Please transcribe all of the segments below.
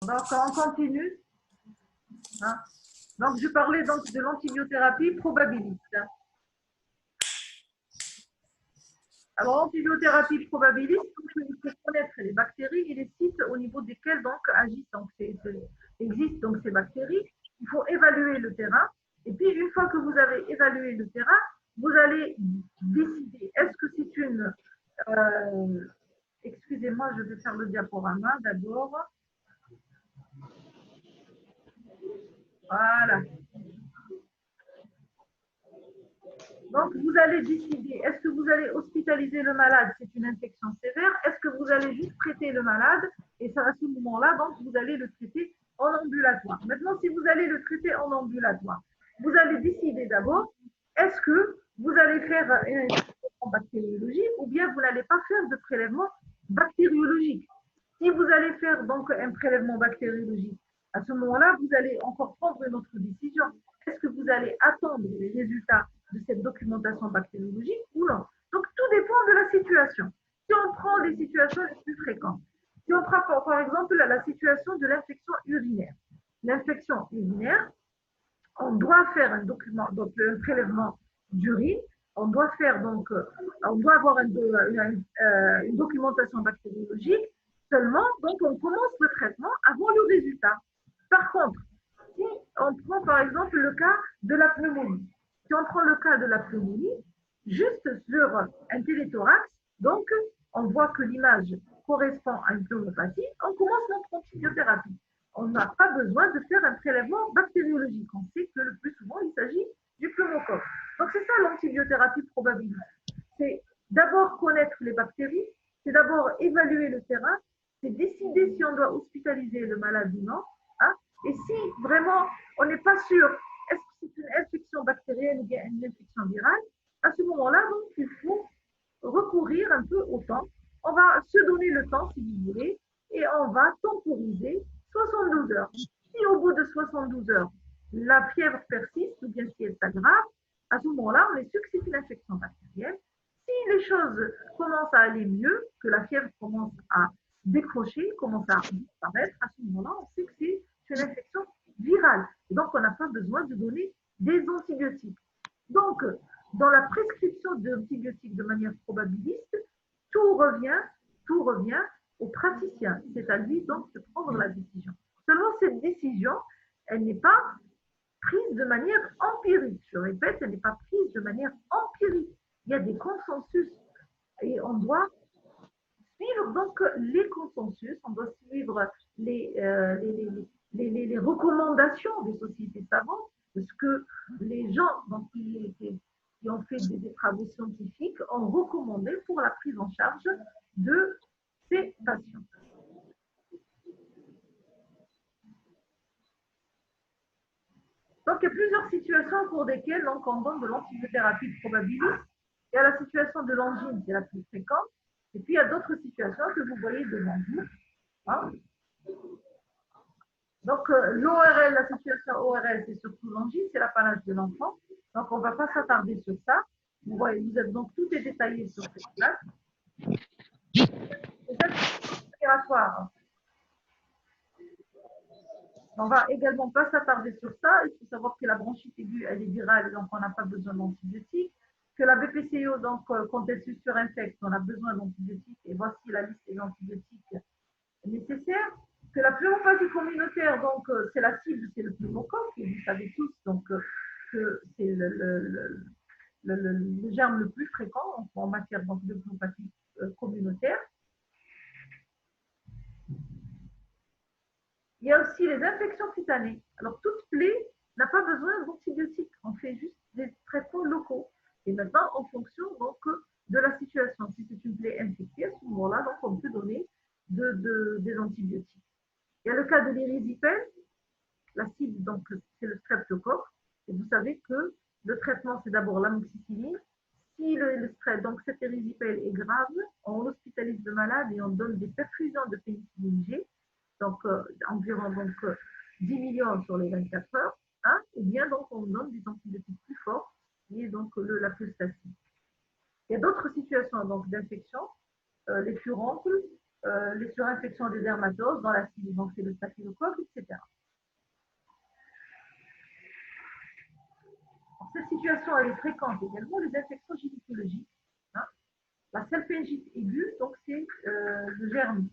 Donc, on continue. Hein. Donc, je parlais donc de l'antibiothérapie probabiliste. Hein. Alors, l'antibiothérapie probabiliste, il faut connaître les bactéries et les sites au niveau desquels donc agissent donc, existent donc ces bactéries. Il faut évaluer le terrain. Et puis, une fois que vous avez évalué le terrain, vous allez décider, est-ce que c'est une... excusez-moi, je vais faire le diaporama d'abord. Voilà. Donc, vous allez décider, est-ce que vous allez hospitaliser le malade, c'est une infection sévère, est-ce que vous allez juste traiter le malade, et ça, à ce moment-là, donc, vous allez le traiter en ambulatoire. Maintenant, si vous allez le traiter en ambulatoire, vous allez décider d'abord, est-ce que vous allez faire un prélèvement bactériologique ou bien vous n'allez pas faire de prélèvement bactériologique. Si vous allez faire donc un prélèvement bactériologique, à ce moment-là, vous allez encore prendre une autre décision. Est-ce que vous allez attendre les résultats de cette documentation bactériologique ou non? Donc, tout dépend de la situation. Si on prend les situations les plus fréquentes, si on prend par exemple la situation de l'infection urinaire. L'infection urinaire, on doit faire un document, donc un prélèvement d'urine, on doit faire donc, on doit avoir une documentation bactériologique seulement, donc on commence le traitement avant le résultat. Par contre, si on prend par exemple le cas de la pneumonie, si on prend le cas de la pneumonie, juste sur un téléthorax, donc on voit que l'image correspond à une pneumopathie, on commence notre antibiothérapie. On n'a pas besoin de faire un prélèvement bactériologique. On sait que le plus souvent, il s'agit du pneumocoque. Donc, c'est ça l'antibiothérapie probabiliste. C'est d'abord connaître les bactéries, c'est d'abord évaluer le terrain, c'est décider si on doit hospitaliser le malade ou non. Hein, et si vraiment on n'est pas sûr, est-ce que c'est une infection bactérienne ou bien une infection virale, à ce moment-là, donc, il faut recourir un peu au temps. On va se donner le temps, si vous voulez, et on va temporiser 72 heures. Si au bout de 72 heures, la fièvre persiste ou bien si elle s'aggrave, à ce moment-là, on est sûr que c'est une infection bactérienne. Si les choses commencent à aller mieux, que la fièvre commence à décrocher, commence à disparaître, à ce moment-là, on sait que c'est une infection virale. Et donc, on n'a pas besoin de donner des antibiotiques. Donc, dans la prescription d'antibiotiques de manière probabiliste, tout revient au praticien. C'est à lui donc de prendre la décision. Seulement, cette décision, elle n'est pas prise de manière empirique. Je répète, elle n'est pas prise de manière empirique. Il y a des consensus et on doit suivre donc les consensus, on doit suivre les recommandations des sociétés savantes, de ce que les gens donc, qui ont fait des travaux scientifiques ont recommandé pour la prise en charge de ces patients. Donc, il y a plusieurs situations pour lesquelles donc, on donne de l'antibiothérapie probabiliste. Il y a la situation de l'angine, qui est la plus fréquente. Et puis, il y a d'autres situations que vous voyez devant vous. Hein. Donc, l'ORL, la situation ORL, c'est surtout l'angine, c'est l'apanage de l'enfant. Donc, on ne va pas s'attarder sur ça. Vous voyez, vous êtes donc tout est détaillé sur cette place. Les infections respiratoires. On ne va également pas s'attarder sur ça. Il faut savoir que la bronchite aiguë, elle est virale, donc on n'a pas besoin d'antibiotiques. Que la BPCO, donc, quand elle se surinfecte, on a besoin d'antibiotiques. Et voici la liste des antibiotiques nécessaires. Que la pneumopathie communautaire, donc, c'est la cible, c'est le pneumocoque, et vous savez tous donc, que c'est le germe le plus fréquent en matière donc, de pneumopathie communautaire. Il y a aussi les infections cutanées. Alors, toute plaie n'a pas besoin d'antibiotiques. On fait juste des traitements locaux. Et maintenant, en fonction donc, de la situation, si c'est une plaie infectée, à ce moment-là, donc, on peut donner des antibiotiques. Il y a le cas de l'érysipèle. La cible, donc, c'est le streptocoque. Et vous savez que le traitement, c'est d'abord l'amoxicilline. Si donc, cette érysipèle est grave, on hospitalise le malade et on donne des perfusions de pénicilline G. Donc environ donc, 10 millions sur les 24 heures, hein, ou bien donc on donne des antibiotiques plus forts, qui est donc la pustacine. Il y a d'autres situations donc d'infection, les furoncles, les surinfections des dermatoses dans la cime, donc c'est le staphylocoque, etc. Alors, cette situation, elle est fréquente également, les infections gynécologiques. Hein. La salpingite aiguë, donc c'est le germe,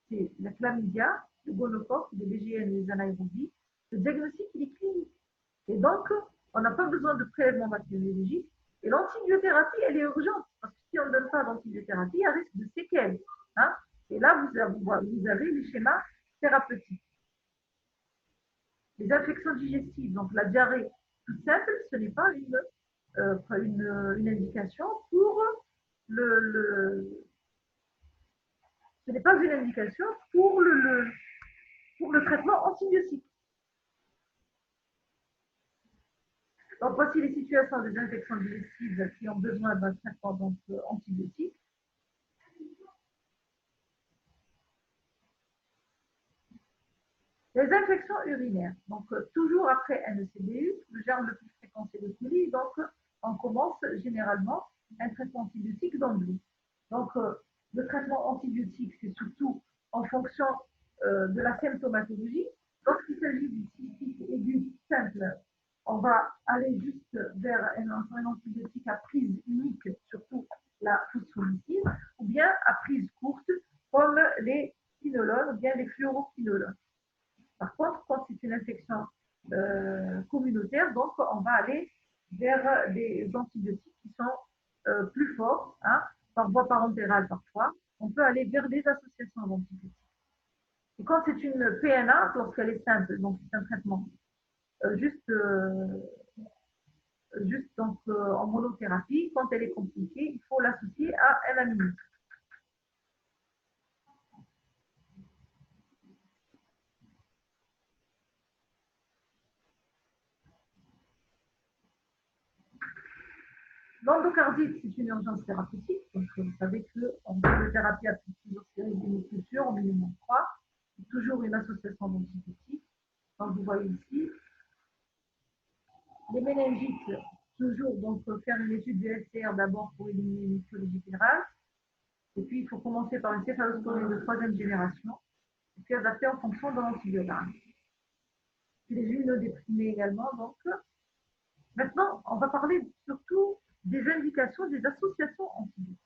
c'est la chlamydia, le gonocoque, les BGN et les anaérobies. Le diagnostic, il est clinique. Et donc, on n'a pas besoin de prélèvement bactériologique. Et l'antibiothérapie, elle est urgente. Parce que si on ne donne pas d'antibiothérapie, il y a risque de séquelles. Hein. Et là, vous avez les schémas thérapeutiques. Les infections digestives, donc la diarrhée toute simple, ce n'est pas une indication pour ce n'est pas une indication pour le traitement antibiotique. Donc, voici les situations des infections digestives qui ont besoin d'un traitement antibiotique. Les infections urinaires. Donc, toujours après NECDU, le germe le plus fréquent, c'est le coli. Donc, on commence généralement un traitement antibiotique d'emblée. Donc, le traitement antibiotique, c'est surtout en fonction de la symptomatologie. Lorsqu'il s'agit d'une cystite aiguë simple, on va aller juste vers un antibiotique à prise unique, surtout la fosfomycine, ou bien à prise courte, comme les quinolones ou bien les fluoroquinolones. Par contre, quand c'est une infection communautaire, donc on va aller vers des antibiotiques qui sont plus forts, hein, par voie parentérale parfois. On peut aller vers des associations d'antibiotiques. Et quand c'est une PNA, lorsqu'elle est simple, donc c'est un traitement juste donc, en monothérapie, quand elle est compliquée, il faut l'associer à un amine. L'endocardite, c'est une urgence thérapeutique. Donc, vous savez qu'on fait de thérapie à plusieurs séries d'hémocultures, au minimum 3. C'est toujours une association d'antibiotiques. Donc, vous voyez ici. Les méningites, toujours, donc, faire une étude du SCR d'abord pour éliminer une mycologie virale. Et puis, il faut commencer par une céphalosporine de 3e génération. Et puis, adapter en fonction de l'antibiogramme. Les immunodéprimés également. Donc, maintenant, on va parler surtout des indications des associations antibiotiques.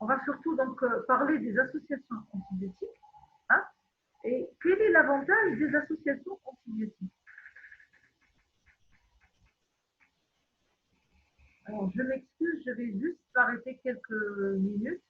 On va surtout donc parler des associations antibiotiques. Hein, et quel est l'avantage des associations antibiotiques? Alors, je m'excuse, je vais juste arrêter quelques minutes.